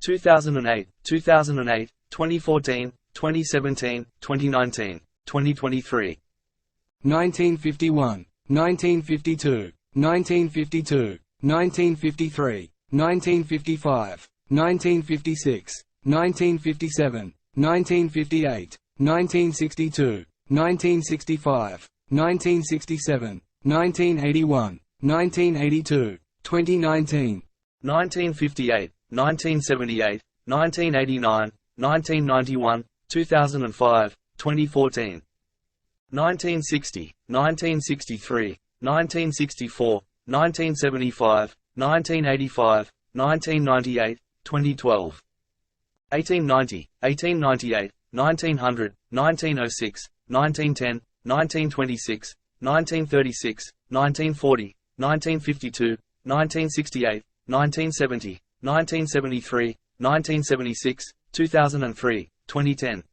2008, 2008, 2014, 2017, 2019, 2023. 1951, 1952, 1952, 1953, 1955, 1956, 1957, 1958, 1962, 1965, 1967, 1981, 1982, 2019. 1958, 1978, 1989, 1991, 2005, 2014. 1960, 1963, 1964, 1975, 1985, 1998, 2012. 1890, 1898, 1900, 1906, 1910, 1926, 1936, 1940, 1952, 1968, 1970, 1973, 1976, 2003, 2010.